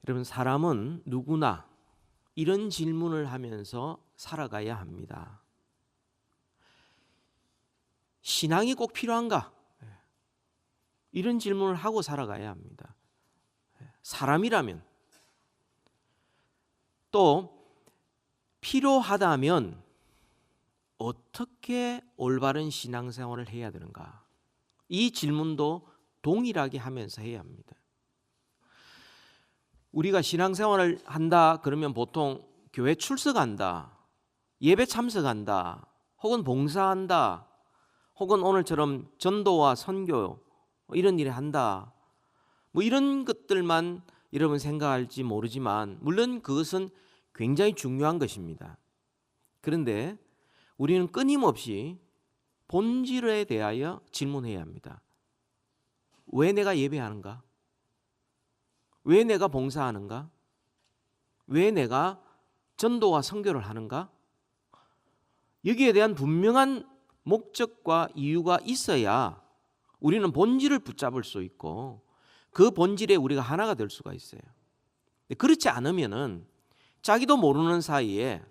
여러분, 사람은 누구나 이런 질문을 하면서 살아가야 합니다. 신앙이 꼭 필요한가? 이런 질문을 하고 살아가야 합니다. 사람이라면. 또 필요하다면 어떻게 올바른 신앙생활을 해야 되는가? 이 질문도 동일하게 하면서 해야 합니다. 우리가 신앙생활을 한다 그러면 보통 교회 출석한다, 예배 참석한다, 혹은 봉사한다, 혹은 오늘처럼 전도와 선교 이런 일을 한다, 이런 것들만 여러분 생각할지 모르지만 물론 그것은 굉장히 중요한 것입니다. 그런데 우리는 끊임없이 본질에 대하여 질문해야 합니다. 왜 내가 예배하는가? 왜 내가 봉사하는가? 왜 내가 전도와 선교를 하는가? 여기에 대한 분명한 목적과 이유가 있어야 우리는 본질을 붙잡을 수 있고 그 본질에 우리가 하나가 될 수가 있어요. 그렇지 않으면은 자기도 모르는 사이에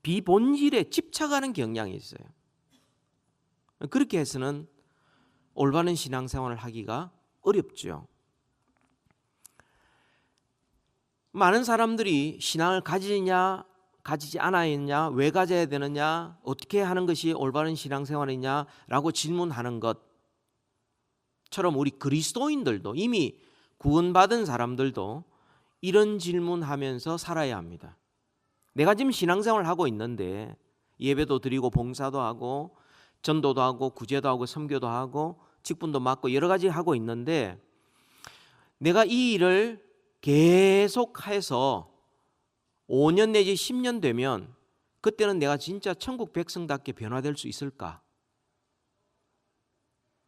비본질에 집착하는 경향이 있어요. 그렇게 해서는 올바른 신앙생활을 하기가 어렵죠. 많은 사람들이 신앙을 가지냐 가지지 않아야 했냐, 왜 가져야 되느냐, 어떻게 하는 것이 올바른 신앙생활이냐라고 질문하는 것처럼 우리 그리스도인들도 이미 구원받은 사람들도 이런 질문하면서 살아야 합니다. 내가 지금 신앙생활을 하고 있는데 예배도 드리고 봉사도 하고 전도도 하고 구제도 하고 선교도 하고 직분도 맡고 여러 가지 하고 있는데 내가 이 일을 계속해서 5년 내지 10년 되면 그때는 내가 진짜 천국 백성답게 변화될 수 있을까?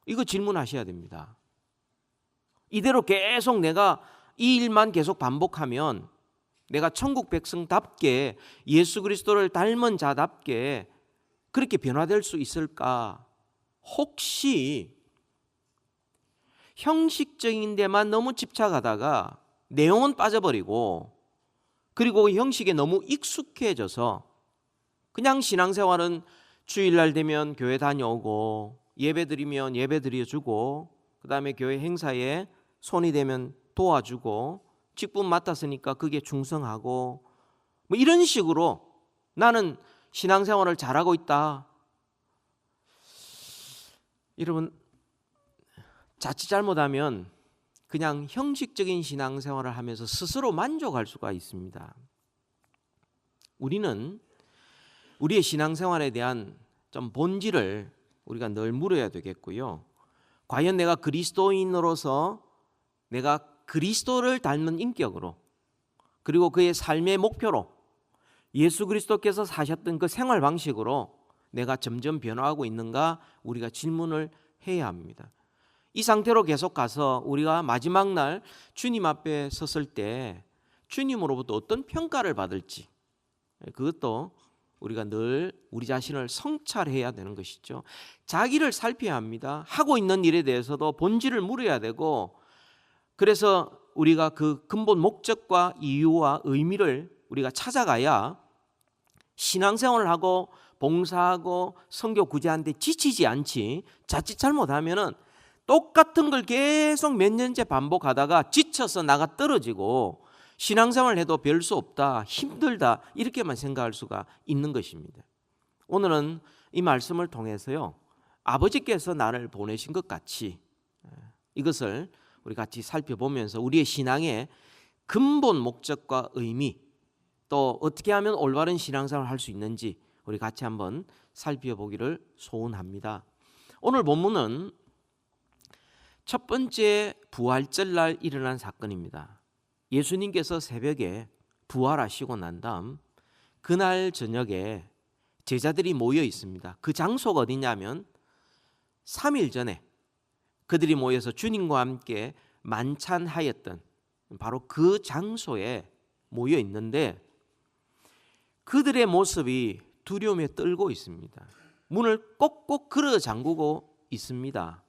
이거 질문하셔야 됩니다. 이대로 계속 내가 이 일만 계속 반복하면 내가 천국 백성답게 예수 그리스도를 닮은 자답게 그렇게 변화될 수 있을까? 혹시 형식적인 데만 너무 집착하다가 내용은 빠져버리고 그리고 형식에 너무 익숙해져서 그냥 신앙생활은 주일날 되면 교회 다녀오고 예배드리면 예배 드려주고 그 다음에 교회 행사에 손이 되면 도와주고 직분 맡았으니까 그게 충성하고 이런 식으로 나는 신앙생활을 잘하고 있다. 여러분, 자칫 잘못하면 그냥 형식적인 신앙생활을 하면서 스스로 만족할 수가 있습니다. 우리는 우리의 신앙생활에 대한 좀 본질을 우리가 늘 물어야 되겠고요. 과연 내가 그리스도인으로서 내가 그리스도를 닮은 인격으로 그리고 그의 삶의 목표로 예수 그리스도께서 사셨던 그 생활 방식으로 내가 점점 변화하고 있는가 우리가 질문을 해야 합니다. 이 상태로 계속 가서 우리가 마지막 날 주님 앞에 섰을 때 주님으로부터 어떤 평가를 받을지 그것도 우리가 늘 우리 자신을 성찰해야 되는 것이죠. 자기를 살펴야 합니다. 하고 있는 일에 대해서도 본질을 물어야 되고 그래서 우리가 그 근본 목적과 이유와 의미를 우리가 찾아가야 신앙생활을 하고 봉사하고 선교 구제하는데 지치지 않지. 자칫 잘못하면은 똑같은 걸 계속 몇 년째 반복하다가 지쳐서 나가 떨어지고 신앙생활을 해도 별 수 없다, 힘들다 이렇게만 생각할 수가 있는 것입니다. 오늘은 이 말씀을 통해서요, 아버지께서 나를 보내신 것 같이 이것을 우리 같이 살펴보면서 우리의 신앙의 근본 목적과 의미 또 어떻게 하면 올바른 신앙생활을 할 수 있는지 우리 같이 한번 살펴보기를 소원합니다. 오늘 본문은 첫 번째 부활절날 일어난 사건입니다. 예수님께서 새벽에 부활하시고 난 다음 그날 저녁에 제자들이 모여 있습니다. 그 장소가 어디냐면 3일 전에 그들이 모여서 주님과 함께 만찬하였던 바로 그 장소에 모여 있는데 그들의 모습이 두려움에 떨고 있습니다. 문을 꼭꼭 걸어 잠그고 있습니다.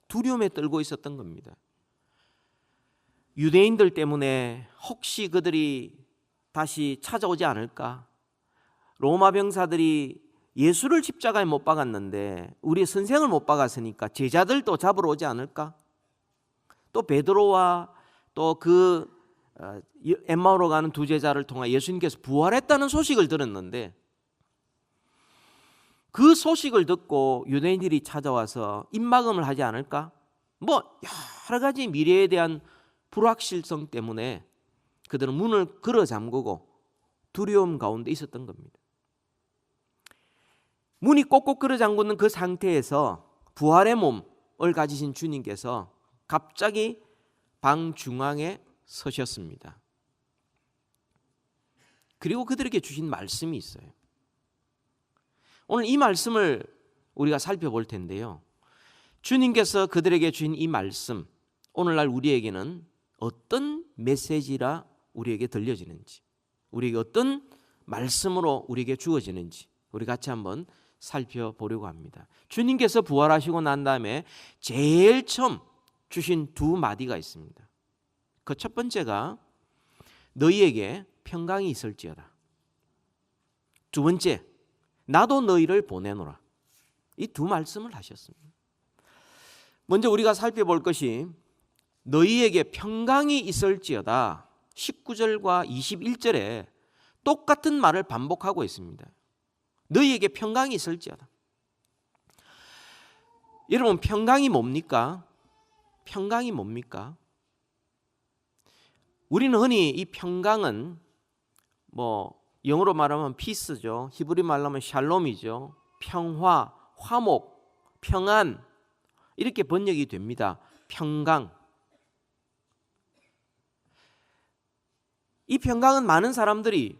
두려움에 떨고 있었던 겁니다. 유대인들 때문에 혹시 그들이 다시 찾아오지 않을까? 로마 병사들이 예수를 십자가에 못 박았는데 우리의 선생을 못 박았으니까 제자들도 잡으러 오지 않을까? 또 베드로와 또 그 엠마오로 가는 두 제자를 통해 예수님께서 부활했다는 소식을 들었는데 그 소식을 듣고 유대인들이 찾아와서 입막음을 하지 않을까? 뭐 여러 가지 미래에 대한 불확실성 때문에 그들은 문을 걸어 잠그고 두려움 가운데 있었던 겁니다. 문이 꼭꼭 걸어 잠그는 그 상태에서 부활의 몸을 가지신 주님께서 갑자기 방 중앙에 서셨습니다. 그리고 그들에게 주신 말씀이 있어요. 오늘 이 말씀을 우리가 살펴볼 텐데요. 주님께서 그들에게 주신 이 말씀, 오늘날 우리에게는 어떤 메시지라 우리에게 들려지는지, 우리에게 어떤 말씀으로 우리에게 주어지는지 우리 같이 한번 살펴보려고 합니다. 주님께서 부활하시고 난 다음에 제일 처음 주신 두 마디가 있습니다. 그 첫 번째가 너희에게 평강이 있을지어다. 두 번째, 나도 너희를 보내노라. 이 두 말씀을 하셨습니다. 먼저 우리가 살펴볼 것이 너희에게 평강이 있을지어다. 19절과 21절에 똑같은 말을 반복하고 있습니다. 너희에게 평강이 있을지어다. 여러분, 평강이 뭡니까? 평강이 뭡니까? 우리는 흔히 이 평강은 영어로 말하면 피스죠. 히브리 말로 하면 샬롬이죠. 평화, 화목, 평안 이렇게 번역이 됩니다. 평강. 이 평강은 많은 사람들이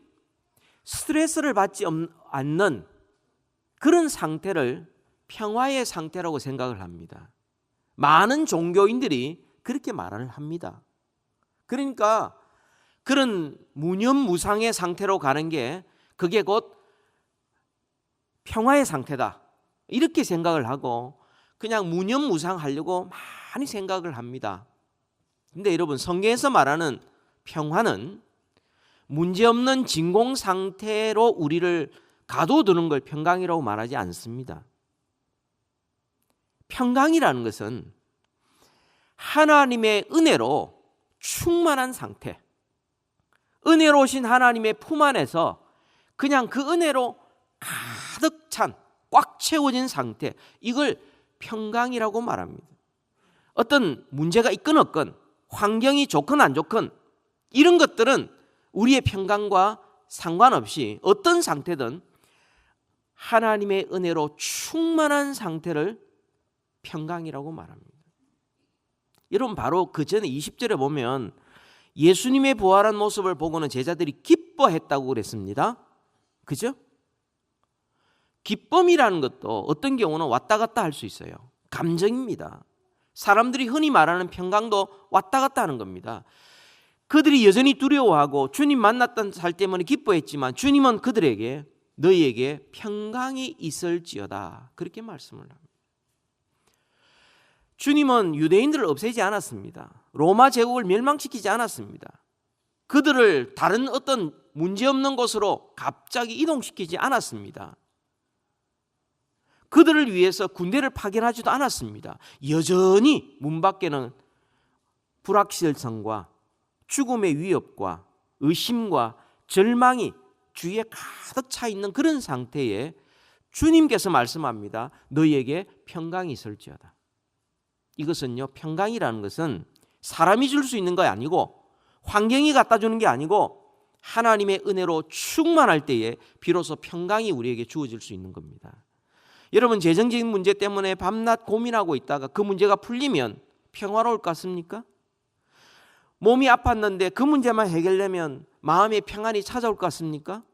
스트레스를 받지 않는 그런 상태를 평화의 상태라고 생각을 합니다. 많은 종교인들이 그렇게 말을 합니다. 그러니까 그런 무념무상의 상태로 가는 게 그게 곧 평화의 상태다. 이렇게 생각을 하고 그냥 무념무상하려고 많이 생각을 합니다. 근데 여러분, 성경에서 말하는 평화는 문제없는 진공 상태로 우리를 가둬두는 걸 평강이라고 말하지 않습니다. 평강이라는 것은 하나님의 은혜로 충만한 상태, 은혜로우신 하나님의 품 안에서 그냥 그 은혜로 가득 찬, 꽉 채워진 상태, 이걸 평강이라고 말합니다. 어떤 문제가 있건 없건, 환경이 좋건 안 좋건 이런 것들은 우리의 평강과 상관없이 어떤 상태든 하나님의 은혜로 충만한 상태를 평강이라고 말합니다. 여러분, 바로 그 전에 20절에 보면 예수님의 부활한 모습을 보고는 제자들이 기뻐했다고 그랬습니다. 그죠? 기쁨이라는 것도 어떤 경우는 왔다 갔다 할 수 있어요. 감정입니다. 사람들이 흔히 말하는 평강도 왔다 갔다 하는 겁니다. 그들이 여전히 두려워하고 주님 만났던 살 때문에 기뻐했지만 주님은 그들에게 너희에게 평강이 있을지어다 그렇게 말씀을 합니다. 주님은 유대인들을 없애지 않았습니다. 로마 제국을 멸망시키지 않았습니다. 그들을 다른 어떤 문제없는 곳으로 갑자기 이동시키지 않았습니다. 그들을 위해서 군대를 파견하지도 않았습니다. 여전히 문 밖에는 불확실성과 죽음의 위협과 의심과 절망이 주위에 가득 차 있는 그런 상태에 주님께서 말씀합니다. 너희에게 평강이 있을지어다. 이것은요, 평강이라는 것은 사람이 줄 수 있는 거 아니고 환경이 갖다 주는 게 아니고 하나님의 은혜로 충만할 때에 비로소 평강이 우리에게 주어질 수 있는 겁니다. 여러분, 재정적인 문제 때문에 밤낮 고민하고 있다가 그 문제가 풀리면 평화로울 것 같습니까? 몸이 아팠는데 그 문제만 해결되면 마음의 평안이 찾아올 것 같습니까?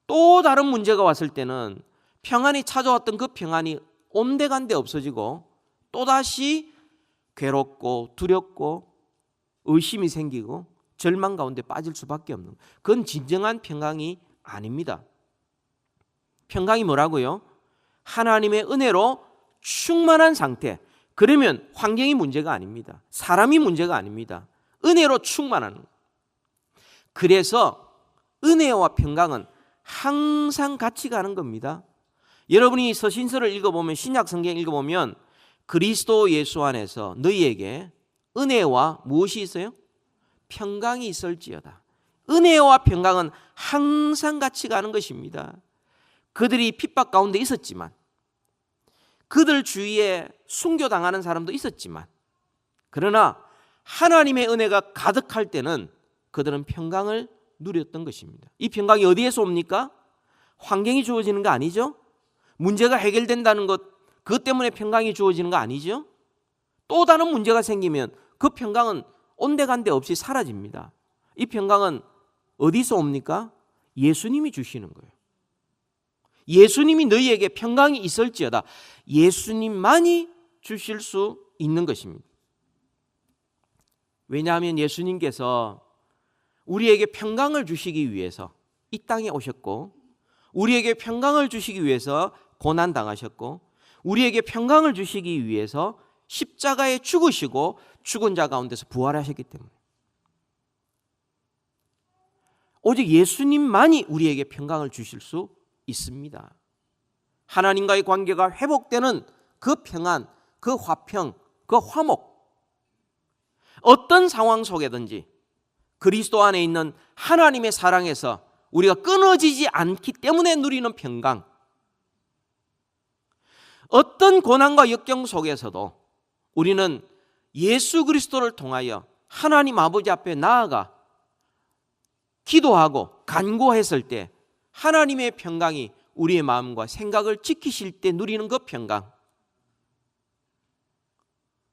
또 다른 문제가 왔을 때는 평안이 찾아왔던 그 평안이 온데간데 없어지고 또다시 괴롭고 두렵고 의심이 생기고 절망 가운데 빠질 수밖에 없는, 그건 진정한 평강이 아닙니다. 평강이 뭐라고요? 하나님의 은혜로 충만한 상태, 그러면 환경이 문제가 아닙니다. 사람이 문제가 아닙니다. 은혜로 충만하는 거예요. 그래서 은혜와 평강은 항상 같이 가는 겁니다. 여러분이 서신서를 읽어보면, 신약 성경 읽어보면 그리스도 예수 안에서 너희에게 은혜와 무엇이 있어요? 평강이 있을지어다. 은혜와 평강은 항상 같이 가는 것입니다. 그들이 핍박 가운데 있었지만, 그들 주위에 순교당하는 사람도 있었지만, 그러나 하나님의 은혜가 가득할 때는 그들은 평강을 누렸던 것입니다. 이 평강이 어디에서 옵니까? 환경이 주어지는 거 아니죠? 문제가 해결된다는 것, 그것 때문에 평강이 주어지는 거 아니죠? 또 다른 문제가 생기면 그 평강은 온데간데 없이 사라집니다. 이 평강은 어디서 옵니까? 예수님이 주시는 거예요. 예수님이 너희에게 평강이 있을지어다. 예수님만이 주실 수 있는 것입니다. 왜냐하면 예수님께서 우리에게 평강을 주시기 위해서 이 땅에 오셨고, 우리에게 평강을 주시기 위해서 고난당하셨고, 우리에게 평강을 주시기 위해서 십자가에 죽으시고 죽은 자 가운데서 부활하셨기 때문에, 오직 예수님만이 우리에게 평강을 주실 수 있습니다. 하나님과의 관계가 회복되는 그 평안, 그 화평, 그 화목, 어떤 상황 속에든지 그리스도 안에 있는 하나님의 사랑에서 우리가 끊어지지 않기 때문에 누리는 평강, 어떤 고난과 역경 속에서도 우리는 예수 그리스도를 통하여 하나님 아버지 앞에 나아가 기도하고 간구했을 때 하나님의 평강이 우리의 마음과 생각을 지키실 때 누리는 그 평강.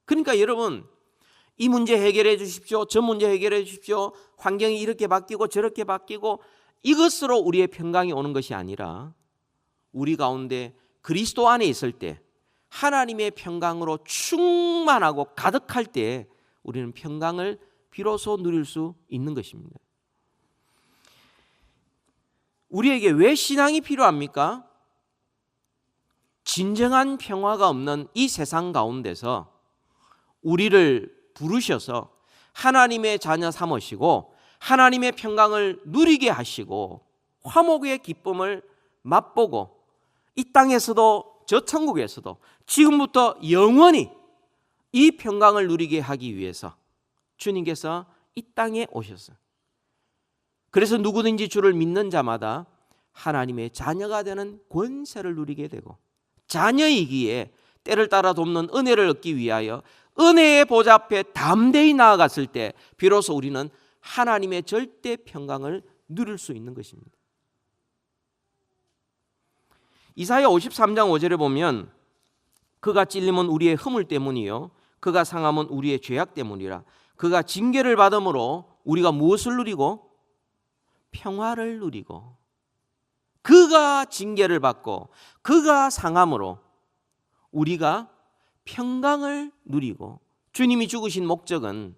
그러니까 여러분, 이 문제 해결해 주십시오, 저 문제 해결해 주십시오, 환경이 이렇게 바뀌고 저렇게 바뀌고, 이것으로 우리의 평강이 오는 것이 아니라 우리 가운데 그리스도 안에 있을 때 하나님의 평강으로 충만하고 가득할 때 우리는 평강을 비로소 누릴 수 있는 것입니다. 우리에게 왜 신앙이 필요합니까? 진정한 평화가 없는 이 세상 가운데서 우리를 부르셔서 하나님의 자녀 삼으시고 하나님의 평강을 누리게 하시고 화목의 기쁨을 맛보고 이 땅에서도 저 천국에서도 지금부터 영원히 이 평강을 누리게 하기 위해서 주님께서 이 땅에 오셨어요. 그래서 누구든지 주를 믿는 자마다 하나님의 자녀가 되는 권세를 누리게 되고, 자녀이기에 때를 따라 돕는 은혜를 얻기 위하여 은혜의 보좌 앞에 담대히 나아갔을 때 비로소 우리는 하나님의 절대 평강을 누릴 수 있는 것입니다. 이사야 53장 5절에 보면 그가 찔림은 우리의 허물 때문이요 그가 상함은 우리의 죄악 때문이라. 그가 징계를 받음으로 우리가 무엇을 누리고? 평화를 누리고, 그가 징계를 받고 그가 상함으로 우리가 평강을 누리고, 주님이 죽으신 목적은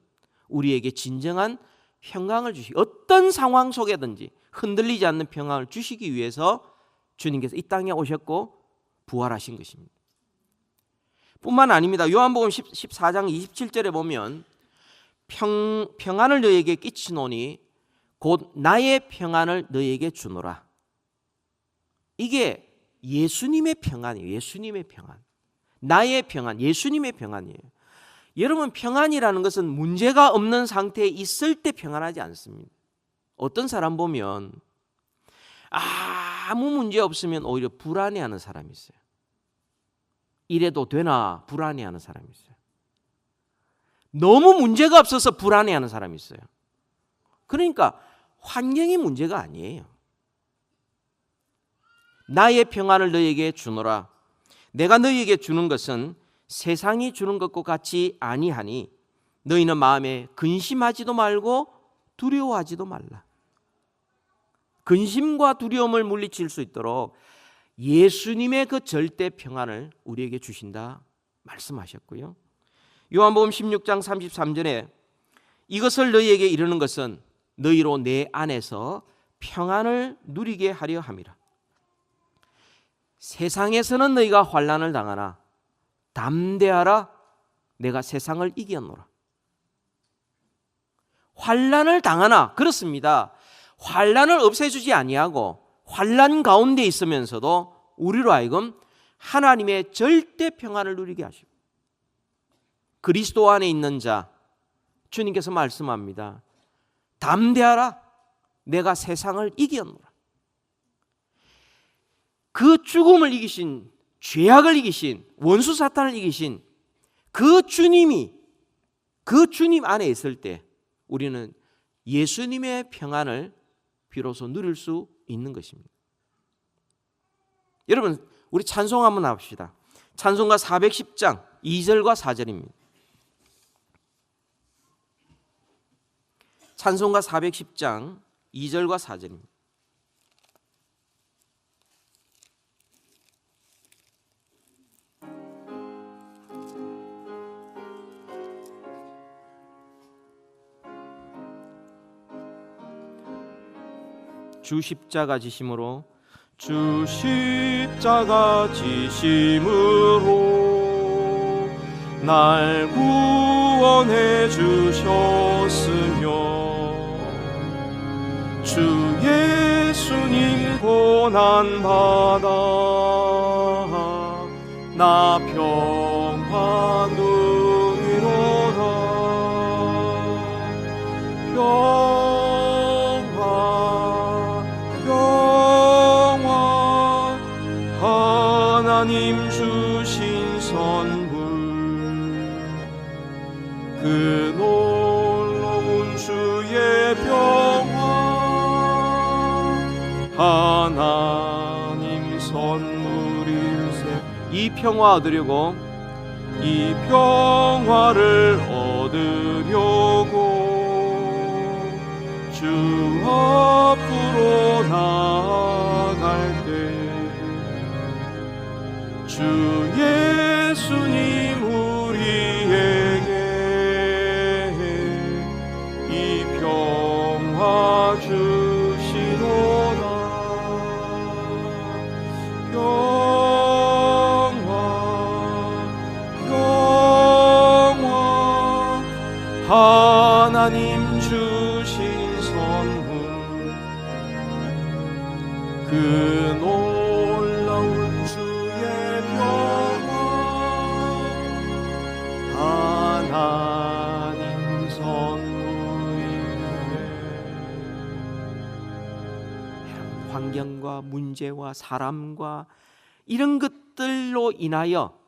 우리에게 진정한 평강을 주시고 어떤 상황 속에든지 흔들리지 않는 평강을 주시기 위해서 주님께서 이 땅에 오셨고 부활하신 것입니다. 뿐만 아닙니다. 요한복음 14장 27절에 보면 평안을 너희에게 끼치노니 곧 나의 평안을 너희에게 주노라. 이게 예수님의 평안이에요. 예수님의 평안. 나의 평안, 예수님의 평안이에요. 여러분, 평안이라는 것은 문제가 없는 상태에 있을 때 평안하지 않습니다. 어떤 사람 보면 아무 문제 없으면 오히려 불안해하는 사람이 있어요. 이래도 되나 불안해하는 사람이 있어요. 너무 문제가 없어서 불안해하는 사람이 있어요. 그러니까 환경이 문제가 아니에요. 나의 평안을 너희에게 주노라. 내가 너희에게 주는 것은 세상이 주는 것과 같이 아니하니 너희는 마음에 근심하지도 말고 두려워하지도 말라. 근심과 두려움을 물리칠 수 있도록 예수님의 그 절대 평안을 우리에게 주신다 말씀하셨고요. 요한복음 16장 33절에 이것을 너희에게 이르는 것은 너희로 내 안에서 평안을 누리게 하려 함이라. 세상에서는 너희가 환난을 당하나 담대하라, 내가 세상을 이겼노라. 환난을 당하나, 그렇습니다. 환난을 없애주지 아니하고 환난 가운데 있으면서도 우리로 하여금 하나님의 절대 평안을 누리게 하시고, 그리스도 안에 있는 자, 주님께서 말씀합니다. 담대하라, 내가 세상을 이겼노라. 그 죽음을 이기신, 죄악을 이기신, 원수 사탄을 이기신 그 주님이, 그 주님 안에 있을 때 우리는 예수님의 평안을 비로소 누릴 수 있는 것입니다. 여러분, 우리 찬송 한번 합시다. 찬송가 410장 2절과 4절입니다. 찬송가 410장 2절과 4절입니다. 주 십자가 지심으로, 주 십자가 지심으로 날 구원해 주셨으며, 주 예수님 고난 받아 나 평화 누리로다. 하나님 주신 선물, 그 놀라운 주의 평화, 하나님 선물일세. 이 평화 얻으려고, 이 평화를 얻으려고 주 앞으로 나아갈 때 주 예수님 우리에게 이 평화 주시노라. 평화 하나님 주신 선물, 그 놀라운 하나님 선물이네. 환경과 문제와 사람과 이런 것들로 인하여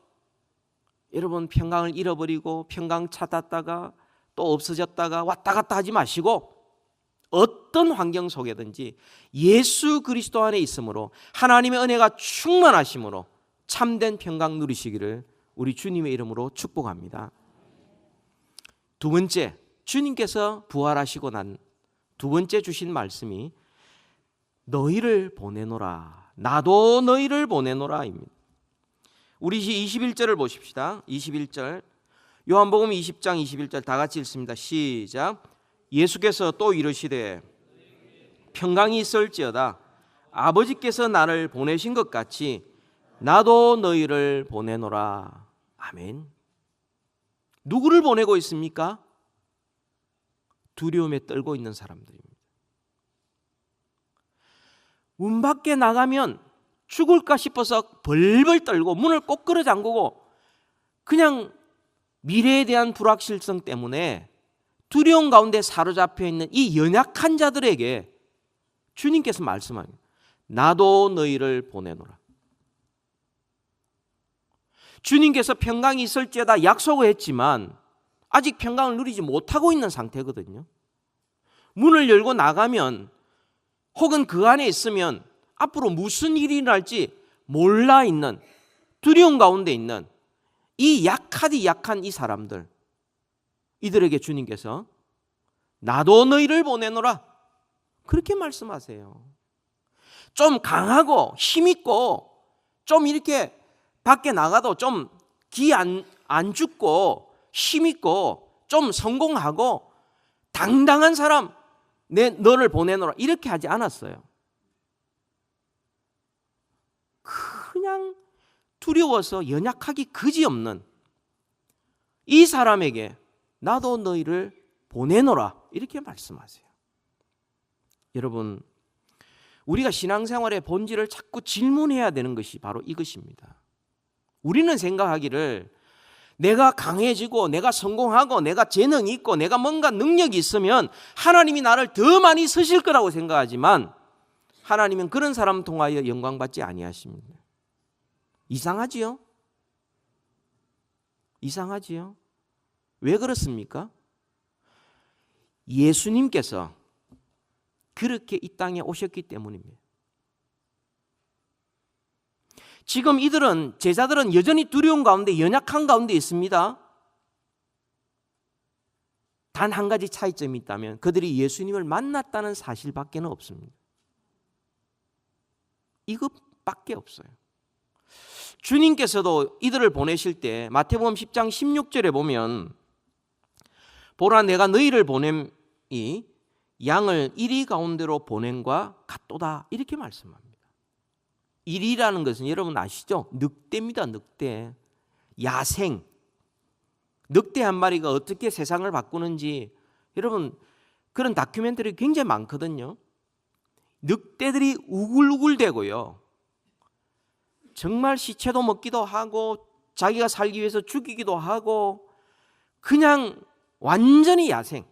여러분 평강을 잃어버리고 평강 찾았다가 또 없어졌다가 왔다 갔다 하지 마시고, 어떤 환경 속에든지 예수 그리스도 안에 있으므로 하나님의 은혜가 충만하심으로 참된 평강 누리시기를 우리 주님의 이름으로 축복합니다. 두 번째, 주님께서 부활하시고 난 두 번째 주신 말씀이 너희를 보내노라, 나도 너희를 보내노라입니다. 우리 21절을 보십시다. 21절, 요한복음 20장 21절 다 같이 읽습니다. 시작. 예수께서 또 이르시되 평강이 있을지어다, 아버지께서 나를 보내신 것 같이 나도 너희를 보내노라. 아멘. 누구를 보내고 있습니까? 두려움에 떨고 있는 사람들입니다. 문 밖에 나가면 죽을까 싶어서 벌벌 떨고 문을 꼭 끌어 잠그고 그냥 미래에 대한 불확실성 때문에 두려움 가운데 사로잡혀 있는 이 연약한 자들에게 주님께서 말씀합니다. 나도 너희를 보내노라. 주님께서 평강이 있을지어다 약속을 했지만 아직 평강을 누리지 못하고 있는 상태거든요. 문을 열고 나가면 혹은 그 안에 있으면 앞으로 무슨 일이 일어날지 몰라 있는, 두려움 가운데 있는 이 약한 이 사람들, 이들에게 주님께서 나도 너희를 보내노라 그렇게 말씀하세요. 좀 강하고 힘있고 좀 이렇게 밖에 나가도 좀 기 안 죽고 힘있고 좀 성공하고 당당한 사람, 너를 보내노라 이렇게 하지 않았어요. 그냥 두려워서 연약하기 그지없는 이 사람에게 나도 너희를 보내노라 이렇게 말씀하세요. 여러분, 우리가 신앙생활의 본질을 자꾸 질문해야 되는 것이 바로 이것입니다. 우리는 생각하기를 내가 강해지고 내가 성공하고 내가 재능이 있고 내가 뭔가 능력이 있으면 하나님이 나를 더 많이 쓰실 거라고 생각하지만 하나님은 그런 사람 통하여 영광받지 아니하십니다. 이상하지요? 이상하지요? 왜 그렇습니까? 예수님께서 그렇게 이 땅에 오셨기 때문입니다. 지금 이들은, 제자들은 여전히 두려운 가운데, 연약한 가운데 있습니다. 단 한 가지 차이점이 있다면 그들이 예수님을 만났다는 사실밖에는 없습니다. 이것밖에 없어요. 주님께서도 이들을 보내실 때 마태복음 10장 16절에 보면 보라 내가 너희를 보냄이 양을 이리 가운데로 보냄과 같도다 이렇게 말씀합니다. 이리라는 것은 여러분 아시죠? 늑대입니다. 늑대. 야생. 늑대 한 마리가 어떻게 세상을 바꾸는지 여러분 그런 다큐멘터리 굉장히 많거든요. 늑대들이 우글우글대고요. 정말 시체도 먹기도 하고 자기가 살기 위해서 죽이기도 하고 그냥 완전히 야생.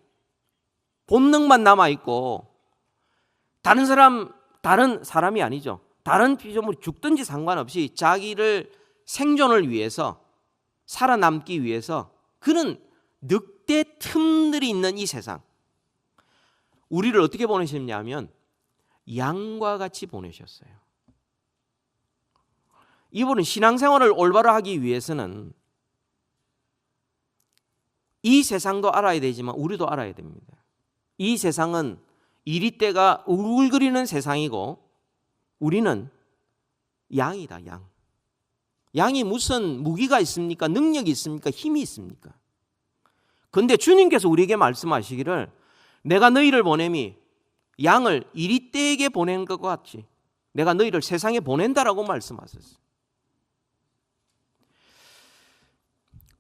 본능만 남아있고 다른 사람이 아니죠. 다른 피조물이 죽든지 상관없이 자기를 생존을 위해서 살아남기 위해서 그런 늑대 틈들이 있는 이 세상 우리를 어떻게 보내셨냐면 양과 같이 보내셨어요. 이분은 신앙생활을 올바로 하기 위해서는 이 세상도 알아야 되지만 우리도 알아야 됩니다. 이 세상은 이리떼가 우글거리는 세상이고 우리는 양이다. 양. 양이 무슨 무기가 있습니까? 능력이 있습니까? 힘이 있습니까? 그런데 주님께서 우리에게 말씀하시기를 내가 너희를 보냄이 양을 이리떼에게 보낸 것 같이 내가 너희를 세상에 보낸다라고 말씀하셨어요.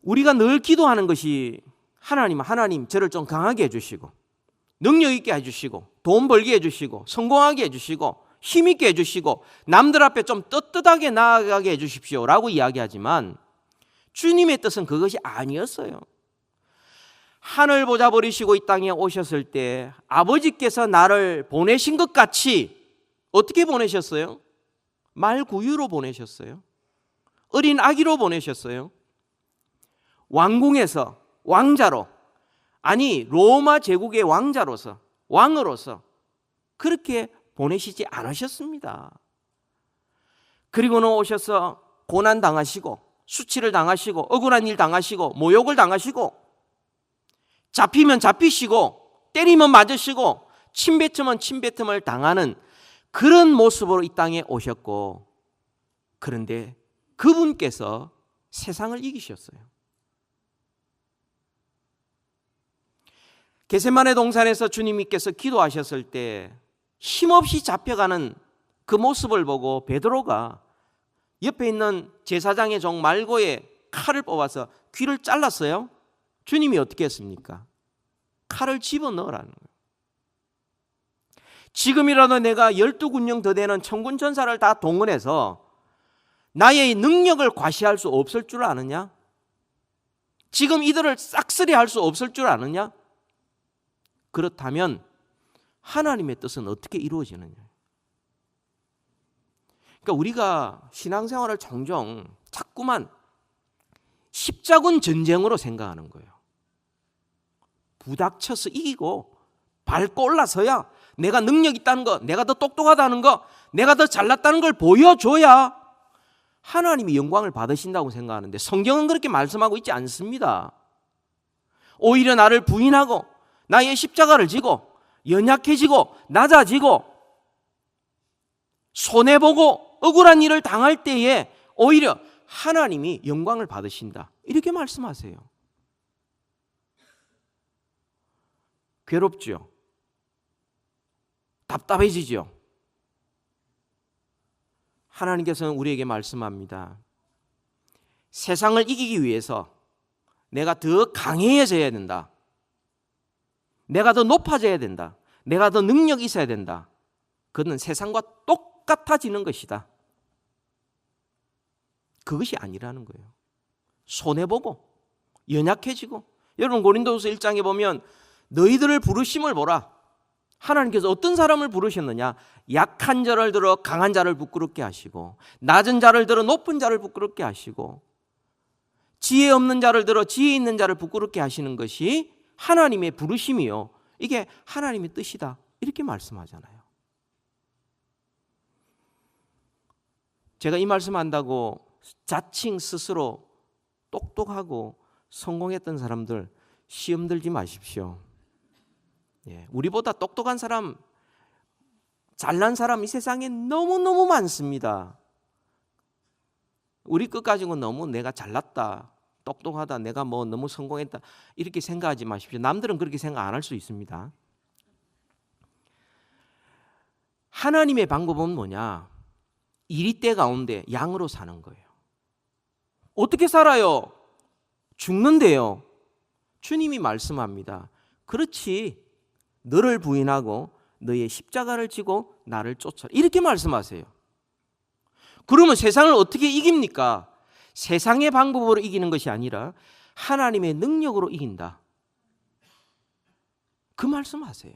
우리가 늘 기도하는 것이 하나님 저를 좀 강하게 해주시고 능력 있게 해주시고 돈 벌게 해주시고 성공하게 해주시고 힘 있게 해주시고 남들 앞에 좀 떳떳하게 나아가게 해주십시오 라고 이야기하지만 주님의 뜻은 그것이 아니었어요. 하늘 보좌 버리시고 이 땅에 오셨을 때 아버지께서 나를 보내신 것 같이 어떻게 보내셨어요? 말구유로 보내셨어요. 어린 아기로 보내셨어요. 왕궁에서 왕자로, 아니 로마 제국의 왕자로서, 왕으로서 그렇게 보내시지 않으셨습니다. 그리고는 오셔서 고난 당하시고 수치를 당하시고 억울한 일 당하시고 모욕을 당하시고 잡히면 잡히시고 때리면 맞으시고 침뱉으면 침뱉음을 당하는 그런 모습으로 이 땅에 오셨고 그런데 그분께서 세상을 이기셨어요. 겟세마네 동산에서 주님께서 기도하셨을 때 힘없이 잡혀가는 그 모습을 보고 베드로가 옆에 있는 제사장의 종 말고의 칼을 뽑아서 귀를 잘랐어요. 주님이 어떻게 했습니까? 칼을 집어넣으라는 거예요. 지금이라도 내가 12군령 더 되는 천군 천사를 다 동원해서 나의 능력을 과시할 수 없을 줄 아느냐? 지금 이들을 싹쓸이 할 수 없을 줄 아느냐? 그렇다면 하나님의 뜻은 어떻게 이루어지느냐? 그러니까 우리가 신앙생활을 종종 자꾸만 십자군 전쟁으로 생각하는 거예요. 부닥쳐서 이기고 밟고 올라서야 내가 능력 있다는 거, 내가 더 똑똑하다는 거, 내가 더 잘났다는 걸 보여줘야 하나님이 영광을 받으신다고 생각하는데 성경은 그렇게 말씀하고 있지 않습니다. 오히려 나를 부인하고 나의 십자가를 지고 연약해지고 낮아지고 손해보고 억울한 일을 당할 때에 오히려 하나님이 영광을 받으신다 이렇게 말씀하세요. 괴롭죠? 답답해지죠? 하나님께서는 우리에게 말씀합니다. 세상을 이기기 위해서 내가 더 강해져야 된다. 내가 더 높아져야 된다. 내가 더 능력이 있어야 된다. 그는 세상과 똑같아지는 것이다. 그것이 아니라는 거예요. 손해보고 연약해지고. 여러분 고린도후서 1장에 보면 너희들을 부르심을 보라. 하나님께서 어떤 사람을 부르셨느냐? 약한 자를 들어 강한 자를 부끄럽게 하시고, 낮은 자를 들어 높은 자를 부끄럽게 하시고, 지혜 없는 자를 들어 지혜 있는 자를 부끄럽게 하시는 것이 하나님의 부르심이요, 이게 하나님의 뜻이다, 이렇게 말씀하잖아요. 제가 이 말씀한다고 자칭 스스로 똑똑하고 성공했던 사람들 시험 들지 마십시오. 우리보다 똑똑한 사람, 잘난 사람 이 세상에 너무너무 많습니다. 우리 것 가지고 너무 내가 잘났다, 똑똑하다, 내가 뭐 너무 성공했다 이렇게 생각하지 마십시오. 남들은 그렇게 생각 안 할 수 있습니다. 하나님의 방법은 뭐냐? 이리때 가운데 양으로 사는 거예요. 어떻게 살아요? 죽는데요. 주님이 말씀합니다. 그렇지, 너를 부인하고 너의 십자가를 지고 나를 쫓아라, 이렇게 말씀하세요. 그러면 세상을 어떻게 이깁니까? 세상의 방법으로 이기는 것이 아니라 하나님의 능력으로 이긴다, 그 말씀하세요.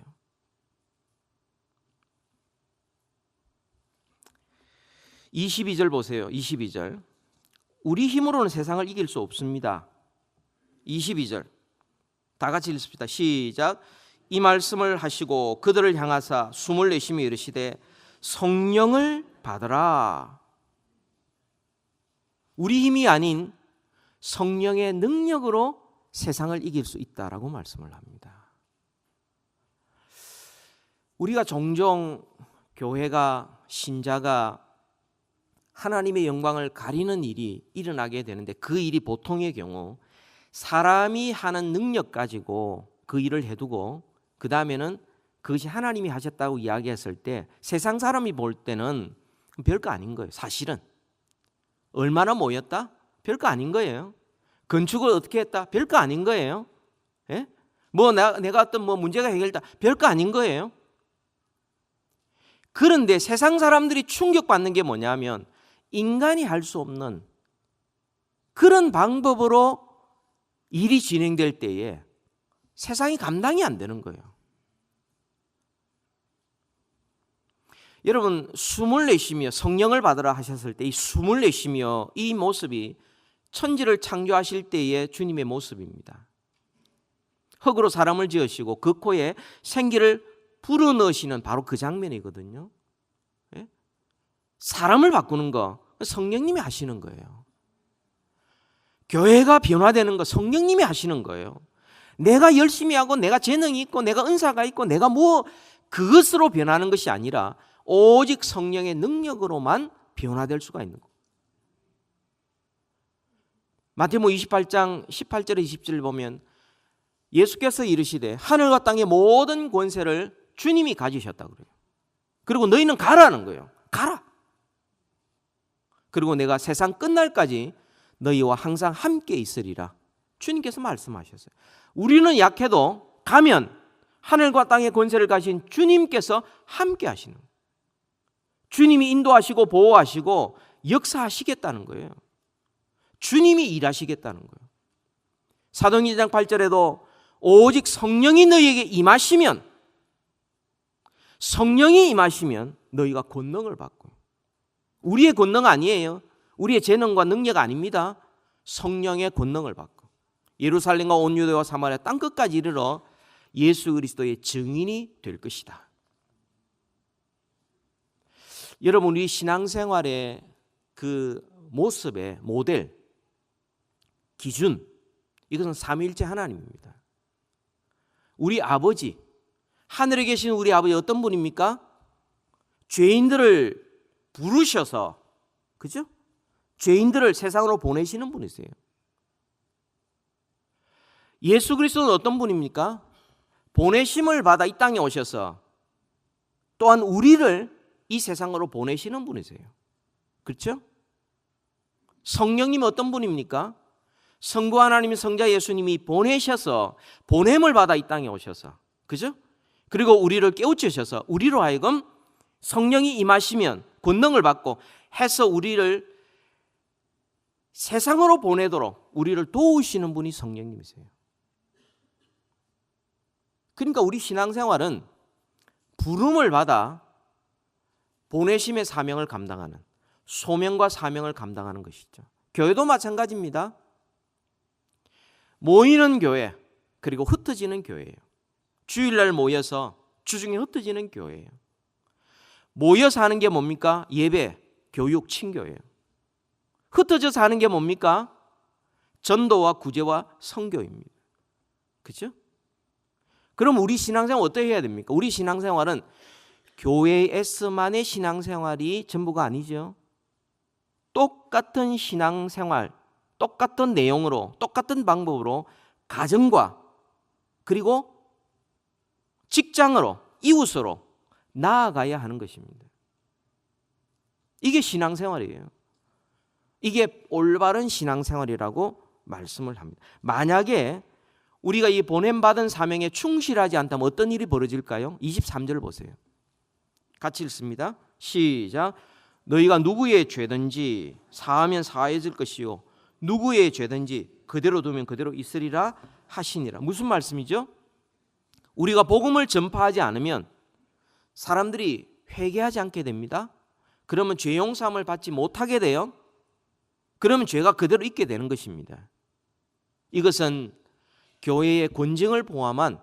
22절 보세요. 22절. 우리 힘으로는 세상을 이길 수 없습니다. 22절 다 같이 읽습니다. 시작. 이 말씀을 하시고 그들을 향하사 숨을 내쉬며 이르시되 성령을 받으라. 우리 힘이 아닌 성령의 능력으로 세상을 이길 수 있다라고 말씀을 합니다. 우리가 종종 교회가, 신자가 하나님의 영광을 가리는 일이 일어나게 되는데, 그 일이 보통의 경우 사람이 하는 능력 가지고 그 일을 해두고 그 다음에는 그것이 하나님이 하셨다고 이야기했을 때 세상 사람이 볼 때는 별거 아닌 거예요. 사실은 얼마나 모였다? 별거 아닌 거예요. 건축을 어떻게 했다? 별거 아닌 거예요. 예? 뭐 내가 어떤 뭐 문제가 해결됐다? 별거 아닌 거예요. 그런데 세상 사람들이 충격받는 게 뭐냐면 인간이 할 수 없는 그런 방법으로 일이 진행될 때에 세상이 감당이 안 되는 거예요. 여러분, 숨을 내쉬며 성령을 받으라 하셨을 때 이 숨을 내쉬며 이 모습이 천지를 창조하실 때의 주님의 모습입니다. 흙으로 사람을 지으시고 그 코에 생기를 불어넣으시는 바로 그 장면이거든요. 사람을 바꾸는 거 성령님이 하시는 거예요. 교회가 변화되는 거 성령님이 하시는 거예요. 내가 열심히 하고 내가 재능이 있고 내가 은사가 있고 내가 뭐 그것으로 변하는 것이 아니라 오직 성령의 능력으로만 변화될 수가 있는 거예요. 마태복음 28장 18절에 20절을 보면 예수께서 이르시되 하늘과 땅의 모든 권세를 주님이 가지셨다고 그래요. 그리고 너희는 가라는 거예요. 가라. 그리고 내가 세상 끝날까지 너희와 항상 함께 있으리라. 주님께서 말씀하셨어요. 우리는 약해도 가면 하늘과 땅의 권세를 가진 주님께서 함께 하시는 거예요. 주님이 인도하시고 보호하시고 역사하시겠다는 거예요. 주님이 일하시겠다는 거예요. 사도행전 2장 8절에도 오직 성령이 너희에게 임하시면, 성령이 임하시면 너희가 권능을 받고, 우리의 권능 아니에요. 우리의 재능과 능력 아닙니다. 성령의 권능을 받고 예루살렘과 온 유대와 사마리아 땅끝까지 이르러 예수 그리스도의 증인이 될 것이다. 여러분, 우리 신앙생활의 그 모습의 모델, 기준, 이것은 삼위일체 하나님입니다. 우리 아버지, 하늘에 계신 우리 아버지 어떤 분입니까? 죄인들을 부르셔서, 그죠? 죄인들을 세상으로 보내시는 분이세요. 예수 그리스도는 어떤 분입니까? 보내심을 받아 이 땅에 오셔서 또한 우리를 이 세상으로 보내시는 분이세요. 그렇죠? 성령님은 어떤 분입니까? 성부 하나님 성자 예수님이 보내셔서 보냄을 받아 이 땅에 오셔서, 그죠? 그리고 우리를 깨우치셔서 우리로 하여금 성령이 임하시면 권능을 받고 해서 우리를 세상으로 보내도록 우리를 도우시는 분이 성령님이세요. 그러니까 우리 신앙생활은 부름을 받아 보내심의 사명을 감당하는, 소명과 사명을 감당하는 것이죠. 교회도 마찬가지입니다. 모이는 교회, 그리고 흩어지는 교회예요. 주일날 모여서 주중에 흩어지는 교회예요. 모여서 하는 게 뭡니까? 예배, 교육, 친교예요. 흩어져서 하는 게 뭡니까? 전도와 구제와 선교입니다. 그렇죠? 그럼 우리 신앙생활 어떻게 해야 됩니까? 우리 신앙생활은 교회에서만의 신앙생활이 전부가 아니죠. 똑같은 신앙생활, 똑같은 내용으로, 똑같은 방법으로 가정과 그리고 직장으로, 이웃으로 나아가야 하는 것입니다. 이게 신앙생활이에요. 이게 올바른 신앙생활이라고 말씀을 합니다. 만약에 우리가 이 보냄받은 사명에 충실하지 않다면 어떤 일이 벌어질까요? 23절 보세요. 같이 읽습니다. 시작. 너희가 누구의 죄든지 사하면 사해질 것이요 누구의 죄든지 그대로 두면 그대로 있으리라 하시니라. 무슨 말씀이죠? 우리가 복음을 전파하지 않으면 사람들이 회개하지 않게 됩니다. 그러면 죄 용서함을 받지 못하게 돼요. 그러면 죄가 그대로 있게 되는 것입니다. 이것은 교회의 권징을 포함한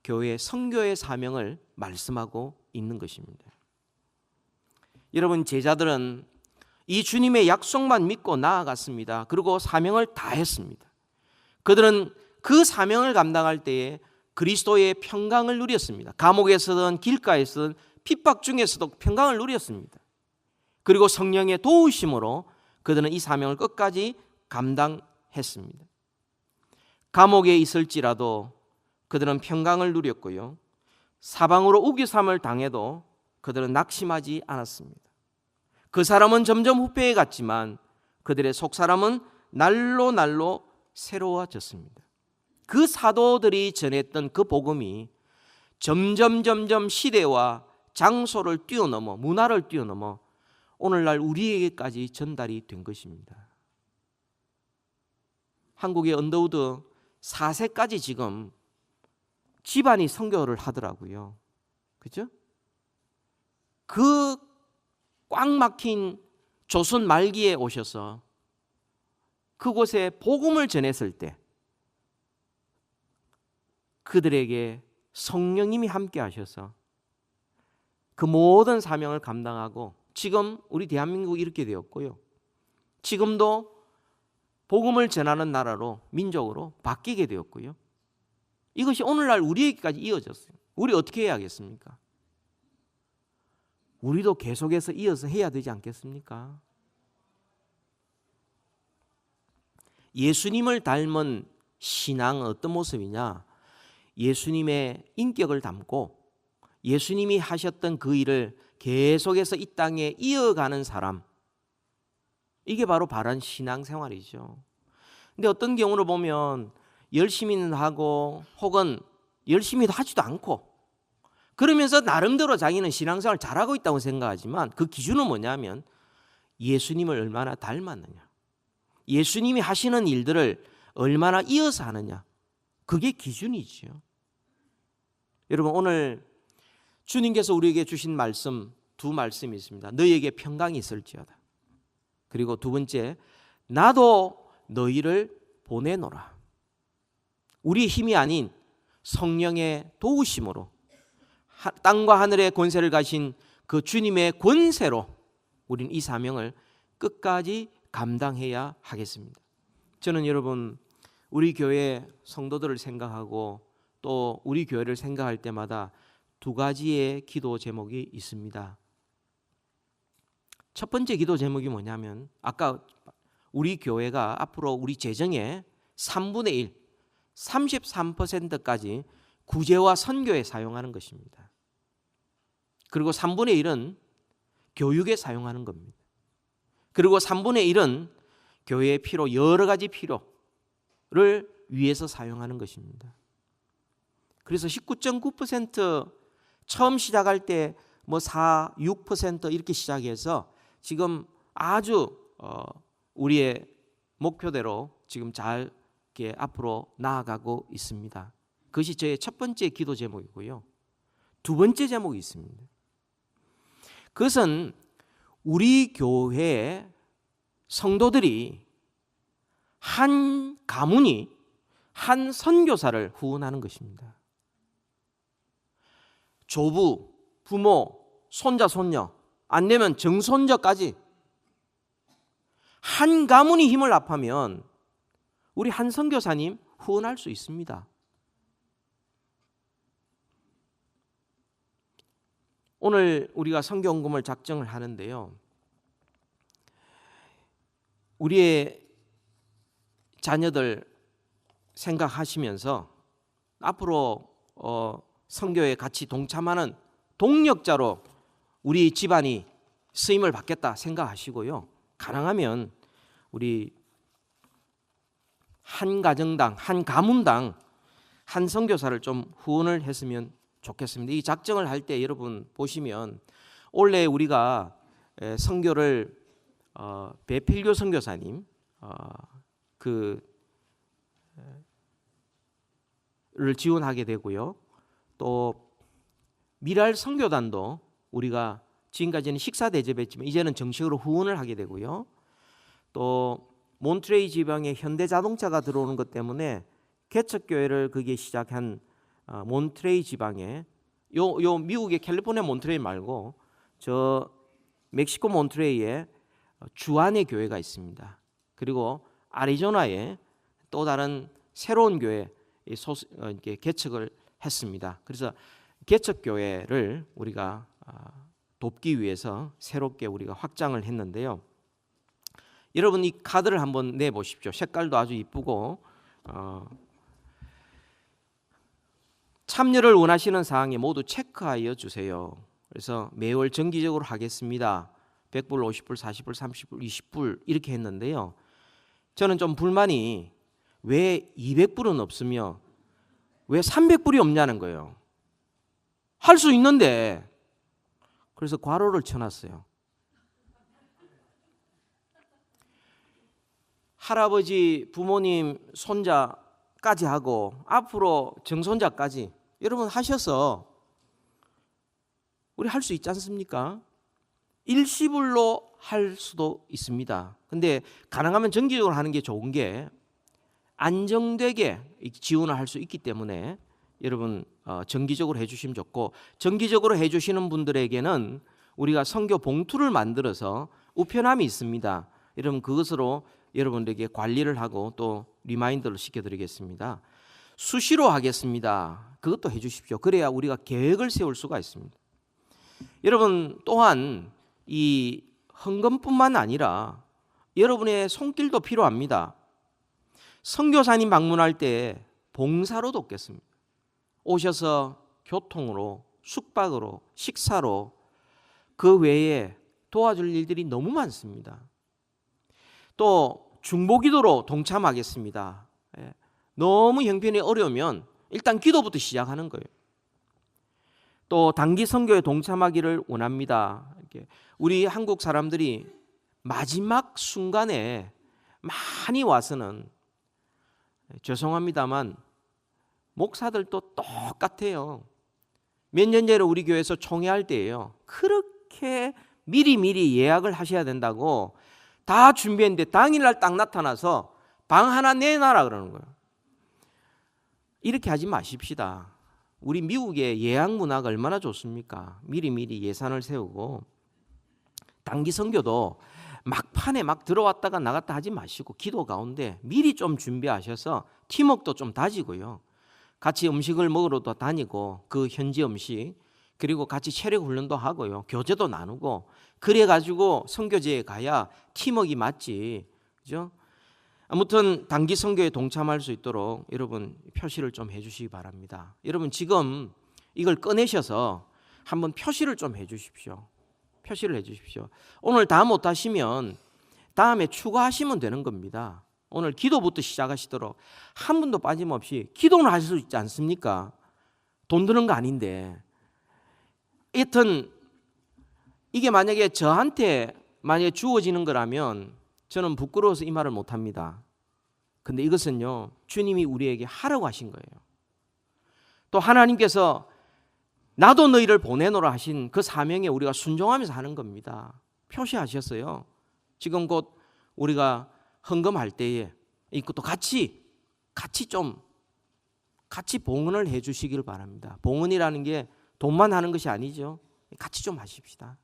교회의 선교의 사명을 말씀하고 있는 것입니다. 여러분, 제자들은 이 주님의 약속만 믿고 나아갔습니다. 그리고 사명을 다했습니다. 그들은 그 사명을 감당할 때에 그리스도의 평강을 누렸습니다. 감옥에서든 길가에서든 핍박 중에서도 평강을 누렸습니다. 그리고 성령의 도우심으로 그들은 이 사명을 끝까지 감당했습니다. 감옥에 있을지라도 그들은 평강을 누렸고요. 사방으로 우기삼을 당해도 그들은 낙심하지 않았습니다. 그 사람은 점점 후패해 갔지만 그들의 속사람은 날로 새로워졌습니다. 그 사도들이 전했던 그 복음이 점점 시대와 장소를 뛰어넘어, 문화를 뛰어넘어 오늘날 우리에게까지 전달이 된 것입니다. 한국의 언더우드 4세까지 지금 집안이 선교를 하더라고요. 그죠? 그 꽉 막힌 조선 말기에 오셔서 그곳에 복음을 전했을 때 그들에게 성령님이 함께 하셔서 그 모든 사명을 감당하고 지금 우리 대한민국이 이렇게 되었고요. 지금도 복음을 전하는 나라로, 민족으로 바뀌게 되었고요. 이것이 오늘날 우리에게까지 이어졌어요. 우리 어떻게 해야겠습니까? 우리도 계속해서 이어서 해야 되지 않겠습니까? 예수님을 닮은 신앙은 어떤 모습이냐? 예수님의 인격을 담고 예수님이 하셨던 그 일을 계속해서 이 땅에 이어가는 사람, 이게 바로 바른 신앙생활이죠. 근데 어떤 경우로 보면 열심히는 하고 혹은 열심히 하지도 않고 그러면서 나름대로 자기는 신앙생활을 잘하고 있다고 생각하지만 그 기준은 뭐냐면 예수님을 얼마나 닮았느냐, 예수님이 하시는 일들을 얼마나 이어서 하느냐, 그게 기준이지요. 여러분, 오늘 주님께서 우리에게 주신 말씀, 두 말씀이 있습니다. 너희에게 평강이 있을지어다. 그리고 두 번째, 나도 너희를 보내노라. 우리의 힘이 아닌 성령의 도우심으로 땅과 하늘의 권세를 가신 그 주님의 권세로 우리는 이 사명을 끝까지 감당해야 하겠습니다. 저는 여러분, 우리 교회 성도들을 생각하고 또 우리 교회를 생각할 때마다 두 가지의 기도 제목이 있습니다. 첫 번째 기도 제목이 뭐냐면 아까 우리 교회가 앞으로 우리 재정의 3분의 1, 33%까지 구제와 선교에 사용하는 것입니다. 그리고 3분의 1은 교육에 사용하는 겁니다. 그리고 3분의 1은 교회의 필요, 여러 가지 필요, 위해서 사용하는 것입니다. 그래서 19.9% 처음 시작할 때 뭐 4, 6% 이렇게 시작해서 지금 아주 우리의 목표대로 지금 잘 이렇게 앞으로 나아가고 있습니다. 그것이 저의 첫 번째 기도 제목이고요. 두 번째 제목이 있습니다. 그것은 우리 교회 성도들이 한 가문이 한 선교사를 후원하는 것입니다. 조부, 부모, 손자, 손녀, 안 되면 정손자까지 한 가문이 힘을 합하면 우리 한 선교사님 후원할 수 있습니다. 오늘 우리가 선교헌금을 작정을 하는데요. 우리의 자녀들 생각하시면서 앞으로 선교에 같이 동참하는 동력자로 우리 집안이 쓰임을 받겠다 생각하시고요. 가능하면 우리 한 가정당, 한 가문당 한 선교사를 좀 후원을 했으면 좋겠습니다. 이 작정을 할 때 여러분 보시면 원래 우리가 선교를 배필교 선교사님 를 지원하게 되고요. 또 미랄 선교단도 우리가 지금까지는 식사 대접했지만 이제는 정식으로 후원을 하게 되고요. 또 몬트레이 지방에 현대자동차가 들어오는 것 때문에 개척교회를 거기에 시작한 몬트레이 지방에 요 미국의 캘리포니아 몬트레이 말고 저 멕시코 몬트레이에 주안의 교회가 있습니다. 그리고 아리조나에 또 다른 새로운 교회 개척을 했습니다. 그래서 개척교회를 우리가 돕기 위해서 새롭게 우리가 확장을 했는데요. 여러분 이 카드를 한번 내보십시오. 색깔도 아주 이쁘고 참여를 원하시는 사항에 모두 체크하여 주세요. 그래서 매월 정기적으로 하겠습니다. 100불, 50불, 40불, 30불, 20불 이렇게 했는데요. 저는 좀 불만이 왜 200불은 없으며 왜 300불이 없냐는 거예요. 할 수 있는데. 그래서 괄호를 쳐놨어요. 할아버지, 부모님, 손자까지 하고 앞으로 정손자까지 여러분 하셔서 우리 할 수 있지 않습니까? 일시불로 할 수도 있습니다. 근데 가능하면 정기적으로 하는 게 좋은 게 안정되게 지원을 할 수 있기 때문에 여러분 정기적으로 해주시면 좋고, 정기적으로 해주시는 분들에게는 우리가 선교 봉투를 만들어서 우편함이 있습니다. 여러분 그것으로 여러분들에게 관리를 하고 또 리마인더를 시켜드리겠습니다. 수시로 하겠습니다. 그것도 해주십시오. 그래야 우리가 계획을 세울 수가 있습니다. 여러분 또한 이 헌금뿐만 아니라 여러분의 손길도 필요합니다. 선교사님 방문할 때 봉사로 돕겠습니다. 오셔서 교통으로, 숙박으로, 식사로 그 외에 도와줄 일들이 너무 많습니다. 또 중보기도로 동참하겠습니다. 너무 형편이 어려우면 일단 기도부터 시작하는 거예요. 또 단기 선교에 동참하기를 원합니다. 우리 한국 사람들이 마지막 순간에 많이 와서는 죄송합니다만 목사들도 똑같아요. 몇 년 전에 우리 교회에서 총회할 때예요. 그렇게 미리 예약을 하셔야 된다고 다 준비했는데 당일날 딱 나타나서 방 하나 내놔라 그러는 거예요. 이렇게 하지 마십시다. 우리 미국의 예약 문화가 얼마나 좋습니까? 미리 예산을 세우고 단기 선교도 막판에 막 들어왔다가 나갔다 하지 마시고 기도 가운데 미리 좀 준비하셔서 팀워크도 좀 다지고요. 같이 음식을 먹으러도 다니고 그 현지 음식, 그리고 같이 체력 훈련도 하고요. 교제도 나누고 그래가지고 선교제에 가야 팀워크가 맞지. 그죠? 아무튼 단기 선교에 동참할 수 있도록 여러분 표시를 좀 해주시기 바랍니다. 여러분 지금 이걸 꺼내셔서 한번 표시를 좀 해주십시오. 표시를 해주십시오. 오늘 다 못하시면 다음에 추가하시면 되는 겁니다. 오늘 기도부터 시작하시도록 한 분도 빠짐없이 기도는 하실 수 있지 않습니까? 돈 드는 거 아닌데. 여튼 이게 만약에 저한테 주어지는 거라면 저는 부끄러워서 이 말을 못합니다. 근데 이것은요, 주님이 우리에게 하라고 하신 거예요. 또 하나님께서 나도 너희를 보내노라 하신 그 사명에 우리가 순종하면서 하는 겁니다. 표시하셨어요. 지금 곧 우리가 헌금할 때에 이것도 같이 봉헌을 해 주시기를 바랍니다. 봉헌이라는 게 돈만 하는 것이 아니죠. 같이 좀 하십시다.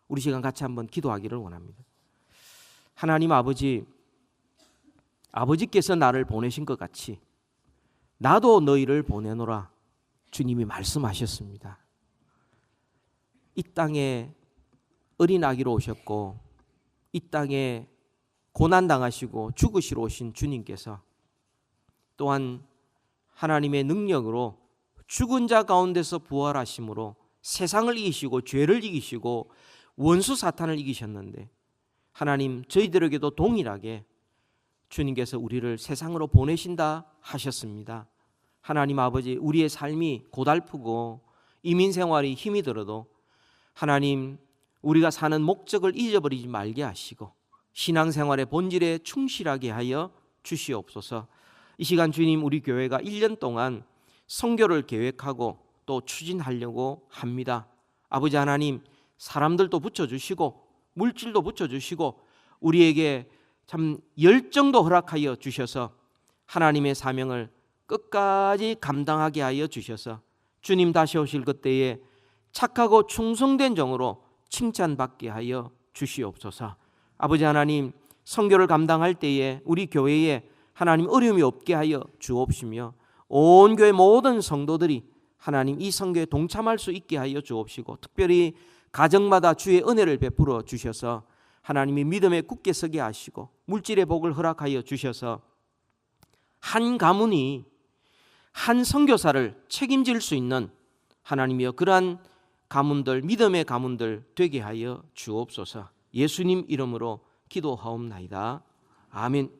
우리 시간 같이 한번 기도하기를 원합니다. 하나님 아버지께서 나를 보내신 것 같이 나도 너희를 보내노라 주님이 말씀하셨습니다. 이 땅에 어린 아기로 오셨고 이 땅에 고난당하시고 죽으시러 오신 주님께서 또한 하나님의 능력으로 죽은 자 가운데서 부활하심으로 세상을 이기시고 죄를 이기시고 원수 사탄을 이기셨는데 하나님 저희들에게도 동일하게 주님께서 우리를 세상으로 보내신다 하셨습니다. 하나님 아버지, 우리의 삶이 고달프고 이민 생활이 힘이 들어도 하나님 우리가 사는 목적을 잊어버리지 말게 하시고 신앙생활의 본질에 충실하게 하여 주시옵소서. 이 시간 주님, 우리 교회가 1년 동안 선교를 계획하고 또 추진하려고 합니다. 아버지 하나님, 사람들도 붙여주시고 물질도 붙여주시고 우리에게 참 열정도 허락하여 주셔서 하나님의 사명을 끝까지 감당하게 하여 주셔서 주님 다시 오실 그때에 착하고 충성된 종으로 칭찬받게 하여 주시옵소서. 아버지 하나님, 선교를 감당할 때에 우리 교회에 하나님 어려움이 없게 하여 주옵시며 온 교회 모든 성도들이 하나님 이 선교에 동참할 수 있게 하여 주옵시고 특별히 가정마다 주의 은혜를 베풀어 주셔서 하나님이 믿음에 굳게 서게 하시고 물질의 복을 허락하여 주셔서 한 가문이 한 선교사를 책임질 수 있는 하나님이여 그러한 가문들, 믿음의 가문들 되게 하여 주옵소서. 예수님 이름으로 기도하옵나이다. 아멘.